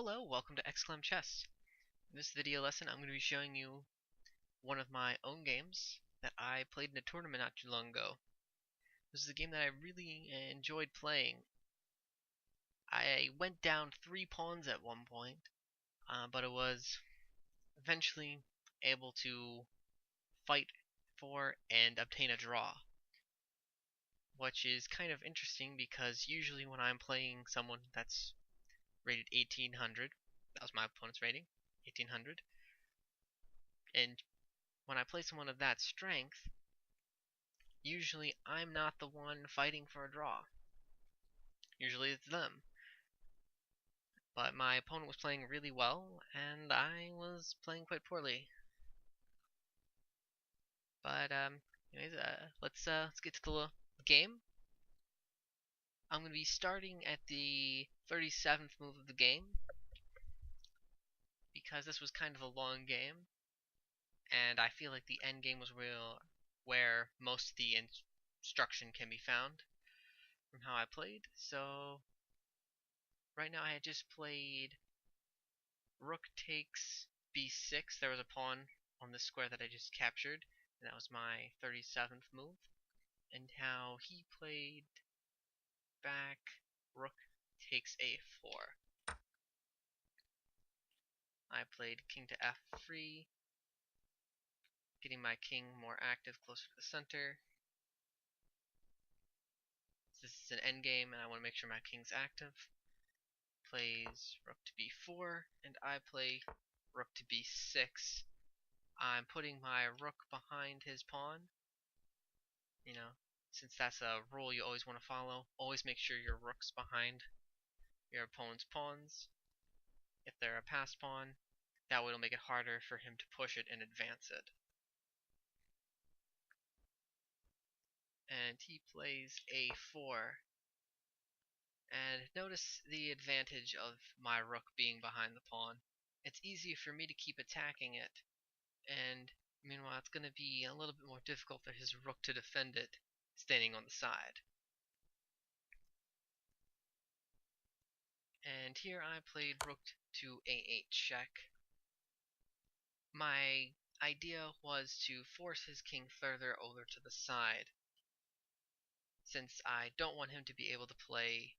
Hello, welcome to XClam Chess. In this video lesson, I'm going to be showing you one of my own games that I played in a tournament not too long ago. This is a game that I really enjoyed playing. I went down 3 pawns at one point, but I was eventually able to fight for and obtain a draw, which is kind of interesting because usually when I'm playing someone that's rated 1800, that was my opponent's rating, 1800, and when I play someone of that strength, usually I'm not the one fighting for a draw. Usually it's them. But my opponent was playing really well, and I was playing quite poorly. But anyways, let's get to the game. I'm gonna be starting at the 37th move of the game because this was kind of a long game, and I feel like the end game was where most of the instruction can be found from how I played. So right now I had just played rook takes b6. There was a pawn on the square that I just captured, and that was my 37th move. And how he played back rook takes a4. I played king to f3, getting my king more active closer to the center. This is an endgame, and I want to make sure my king's active. Plays rook to b4, and I play rook to b6. I'm putting my rook behind his pawn. You know, since that's a rule you always want to follow, always make sure your rook's behind your opponent's pawns. If they're a passed pawn, that way it'll make it harder for him to push it and advance it. And he plays a4. And notice the advantage of my rook being behind the pawn. It's easy for me to keep attacking it, and meanwhile it's going to be a little bit more difficult for his rook to defend it standing on the side. And here I played rook to a8 check. My idea was to force his king further over to the side, since I don't want him to be able to play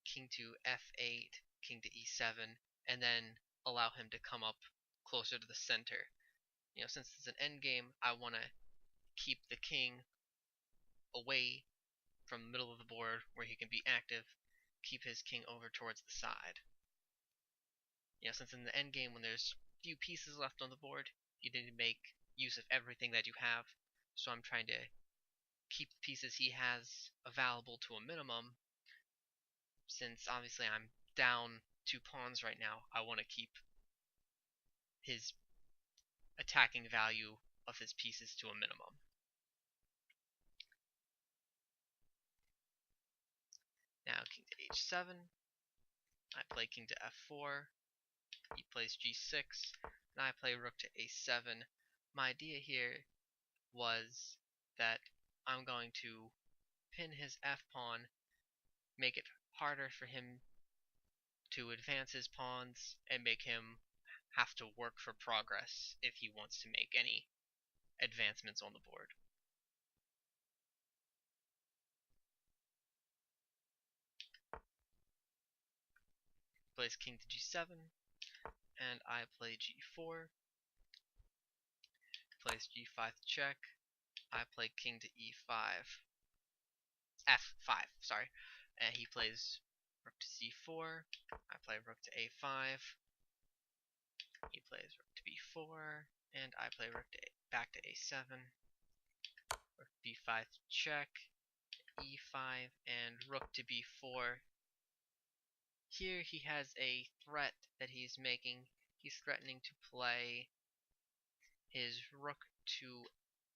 king to f8, king to e7, and then allow him to come up closer to the center. You know, since it's an endgame, I want to keep the king away from the middle of the board where he can be active, keep his king over towards the side. You know, since in the endgame when there's few pieces left on the board, you need to make use of everything that you have, so I'm trying to keep the pieces he has available to a minimum. Since obviously I'm down 2 pawns right now, I want to keep his attacking value of his pieces to a minimum. Now king to h7, I play king to f4, he plays g6, and I play rook to a7. My idea here was that I'm going to pin his f-pawn, make it harder for him to advance his pawns, and make him have to work for progress if he wants to make any advancements on the board. He plays king to g7, and I play g4. He plays g5 check. I play king to e5. f5, sorry. And he plays rook to c4. I play rook to a5. He plays rook to b4, and I play rook to back to a7. Rook b5 check, e5, and rook to b4. Here he has a threat that he's making. He's threatening to play his rook to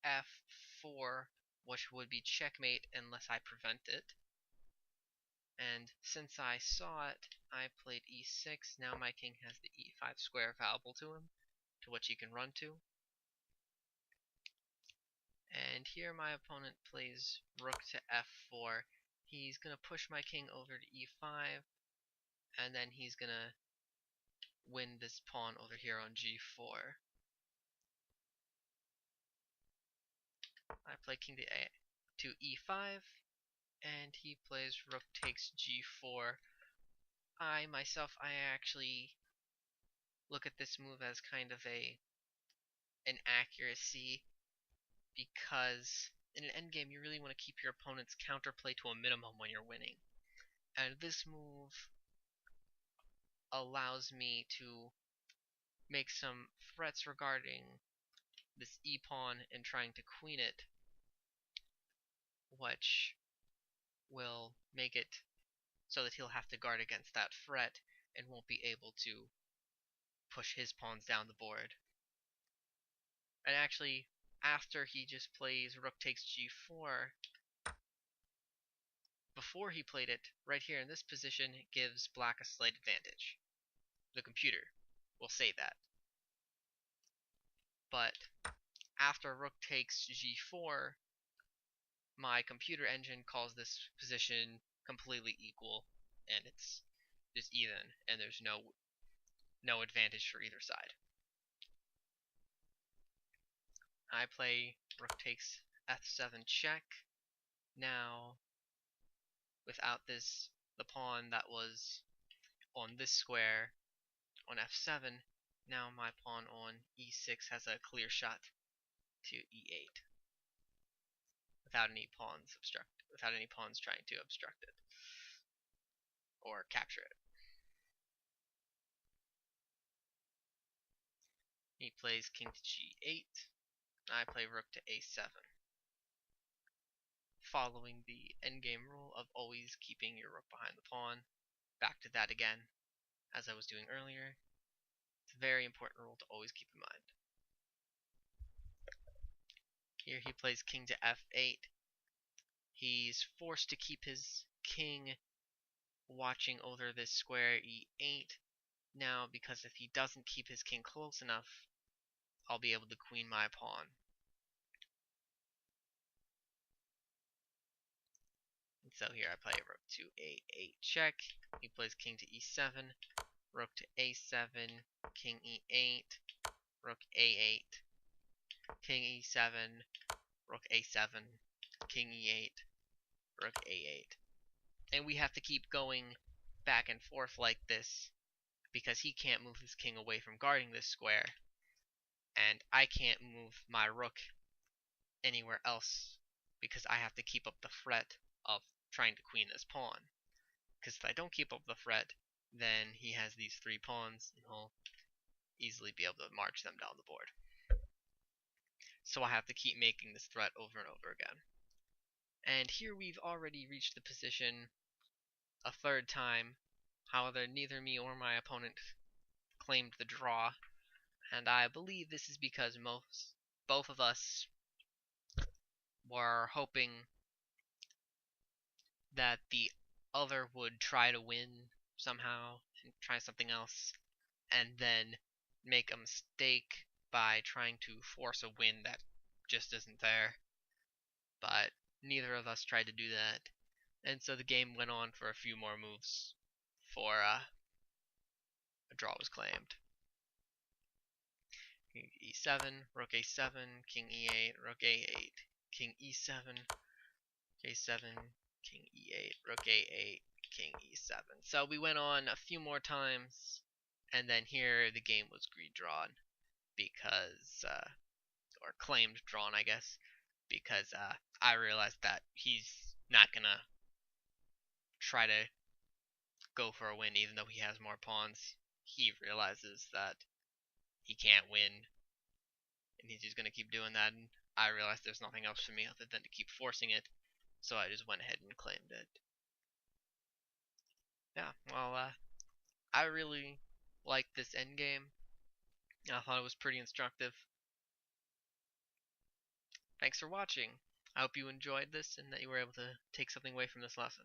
f4, which would be checkmate unless I prevent it. And since I saw it, I played e6. Now my king has the e5 square available to him, to which he can run to. And here my opponent plays rook to f4. He's going to push my king over to e5, and then he's going to win this pawn over here on g4. I play king to e5, and he plays rook takes g4. I actually look at this move as kind of an accuracy, because in an endgame you really want to keep your opponent's counterplay to a minimum when you're winning. And this move allows me to make some threats regarding this e-pawn and trying to queen it, which will make it so that he'll have to guard against that threat and won't be able to push his pawns down the board. And actually, after he just plays rook takes g4, before he played it, right here in this position, it gives black a slight advantage. The computer will say that. But after rook takes g4, my computer engine calls this position completely equal, and it's just even, and there's no advantage for either side. I play rook takes f7 check. Now, without this, the pawn that was on this square on f7, now my pawn on e6 has a clear shot to e8 without any pawns trying to obstruct it or capture it. He plays king to g8. I play rook to a7. Following the endgame rule of always keeping your rook behind the pawn. Back to that again, as I was doing earlier. It's a very important rule to always keep in mind. Here he plays king to f8. He's forced to keep his king watching over this square e8 now, because if he doesn't keep his king close enough, I'll be able to queen my pawn. And so here I play rook to a8 check. He plays king to e7, rook to a7, king e8, rook a8, king e7, rook a7, king e8, rook a8. And we have to keep going back and forth like this, because he can't move his king away from guarding this square, and I can't move my rook anywhere else, because I have to keep up the threat of trying to queen this pawn. Because if I don't keep up the threat, then he has these three pawns, and he'll easily be able to march them down the board. So I have to keep making this threat over and over again. And here we've already reached the position a third time. However, neither me or my opponent claimed the draw, and I believe this is because both of us were hoping that the other would try to win somehow and try something else, and then make a mistake by trying to force a win that just isn't there. But neither of us tried to do that, and so the game went on for a few more moves before a draw was claimed. King e7, rook a7, king e8, rook a8, king e7, a7, king e8, rook a8, king e7. So we went on a few more times, and then here the game was redrawn because, or claimed drawn, I guess, because I realized that he's not gonna try to go for a win even though he has more pawns. He realizes that he can't win, and he's just gonna keep doing that, and I realized there's nothing else for me other than to keep forcing it, so I just went ahead and claimed it. Yeah, well, I really liked this endgame. I thought it was pretty instructive. Thanks for watching. I hope you enjoyed this and that you were able to take something away from this lesson.